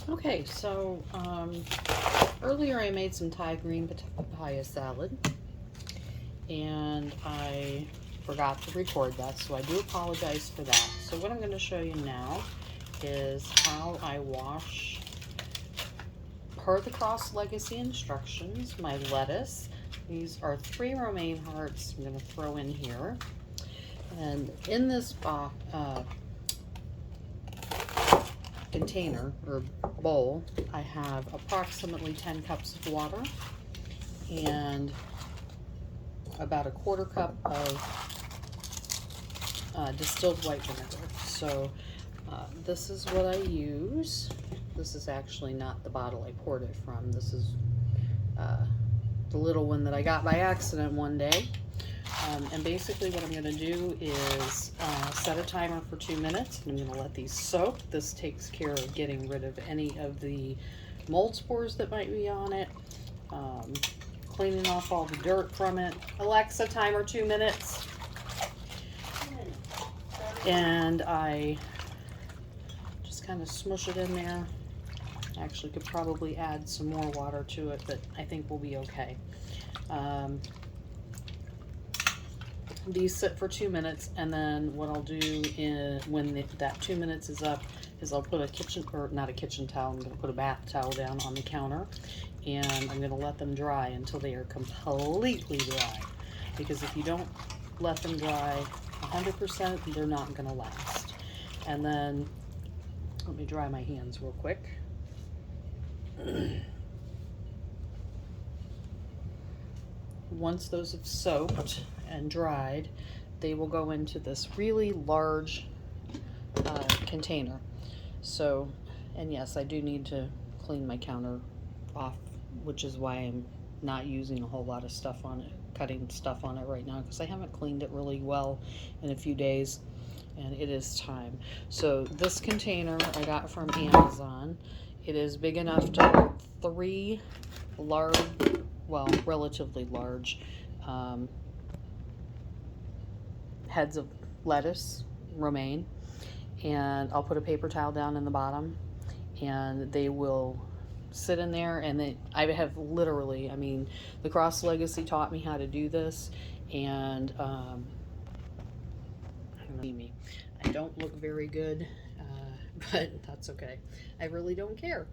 Okay, so earlier I made some Thai green papaya salad, and I forgot to record that, so I do apologize for that. So what I'm going to show you now is how I wash, per the Cross Legacy instructions, my lettuce. These are 3 romaine hearts I'm going to throw in here. And in this container or bowl, I have approximately 10 cups of water and about a quarter cup of distilled white vinegar. So this is what I use. This is actually not the bottle I poured it from. This is the little one that I got by accident one day. And basically what I'm going to do is set a timer for 2 minutes. I'm going to let these soak. This takes care of getting rid of any of the mold spores that might be on it, cleaning off all the dirt from it. Alexa, timer 2 minutes. And I just kind of smush it in there. Actually could probably add some more water to it, but I think we'll be okay. These sit for 2 minutes, and then what I'll do when that 2 minutes is up is I'll put a kitchen, or not a kitchen towel, I'm going to put a bath towel down on the counter, and I'm going to let them dry until they are completely dry. Because if you don't let them dry 100%, they're not going to last. And then let me dry my hands real quick. Once those have soaked and dried, they will go into this really large container. So, and yes, I do need to clean my counter off, which is why I'm not using a whole lot of stuff on it, cutting stuff on it right now, because I haven't cleaned it really well in a few days, and it is time. So this container I got from Amazon. It is big enough to hold 3 large, well, relatively large heads of lettuce, romaine, and I'll put a paper towel down in the bottom, and they will sit in there. And I have literally, I mean, the Cross Legacy taught me how to do this, and I don't look very good, but that's okay. I really don't care.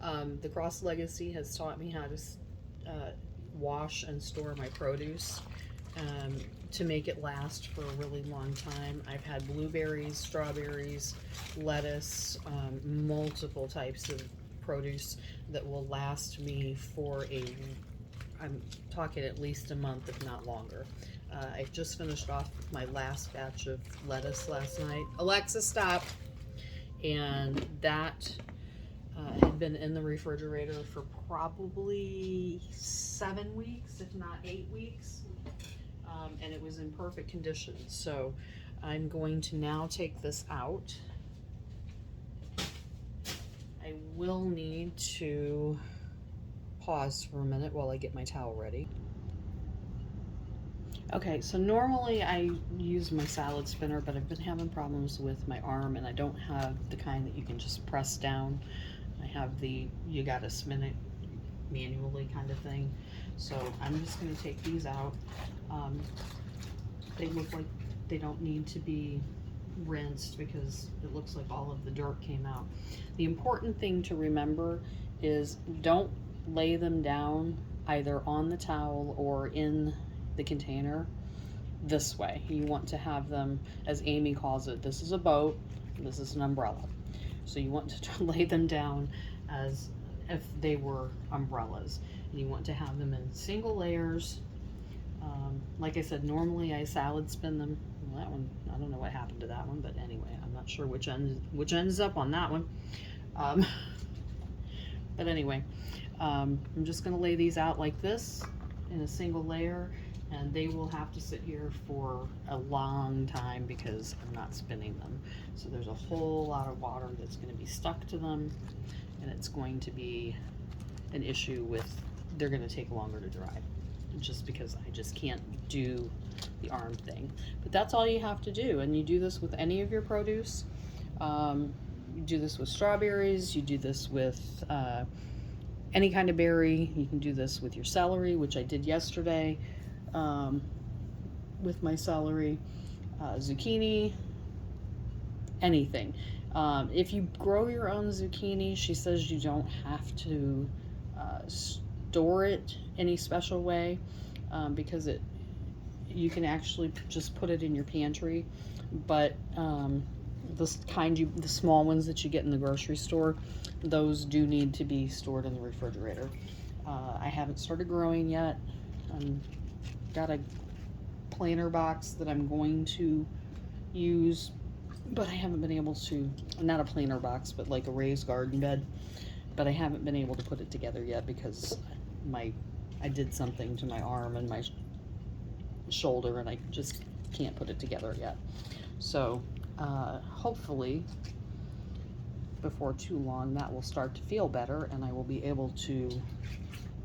The Cross Legacy has taught me how to wash and store my produce to make it last for a really long time. I've had blueberries, strawberries, lettuce, multiple types of produce that will last me for I'm talking at least a month, if not longer. I just finished off my last batch of lettuce last night. Alexa, stop. And that had been in the refrigerator for probably 7 weeks, if not 8 weeks. And it was in perfect condition. So I'm going to now take this out. I will need to pause for a minute while I get my towel ready. Okay, so normally I use my salad spinner, but I've been having problems with my arm, and I don't have the kind that you can just press down. I have the, you gotta spin it manually kind of thing. So I'm just gonna take these out. They look like they don't need to be rinsed because it looks like all of the dirt came out. The important thing to remember is don't lay them down either on the towel or in the container this way. You want to have them, as Amy calls it, this is a boat, this is an umbrella. So you want to lay them down as if they were umbrellas. And you want to have them in single layers. Like I said, normally I salad spin them. Well, that one, I don't know what happened to that one, but anyway, I'm not sure which ends up on that one. But anyway, I'm just going to lay these out like this in a single layer, and they will have to sit here for a long time because I'm not spinning them. So there's a whole lot of water that's going to be stuck to them, and it's going to be an issue with, they're going to take longer to dry, just because I just can't do the arm thing. But that's all you have to do, and you do this with any of your produce. you do this with strawberries, you do this with any kind of berry. You can do this with your celery, which I did yesterday with my celery, zucchini, anything. If you grow your own zucchini, she says you don't have to store it any special way because you can actually just put it in your pantry. But the small ones that you get in the grocery store, those do need to be stored in the refrigerator. I haven't started growing yet. Got a planter box that I'm going to use, but I haven't been able to, not a planter box, but like a raised garden bed, but I haven't been able to put it together yet because I did something to my arm and my shoulder, and I just can't put it together yet. So hopefully before too long that will start to feel better, and I will be able to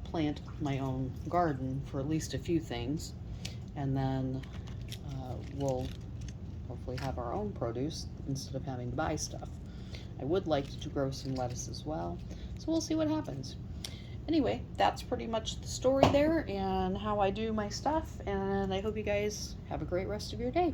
plant my own garden for at least a few things, and then we'll hopefully have our own produce instead of having to buy stuff. I would like to grow some lettuce as well, so we'll see what happens. Anyway, that's pretty much the story there and how I do my stuff, and I hope you guys have a great rest of your day.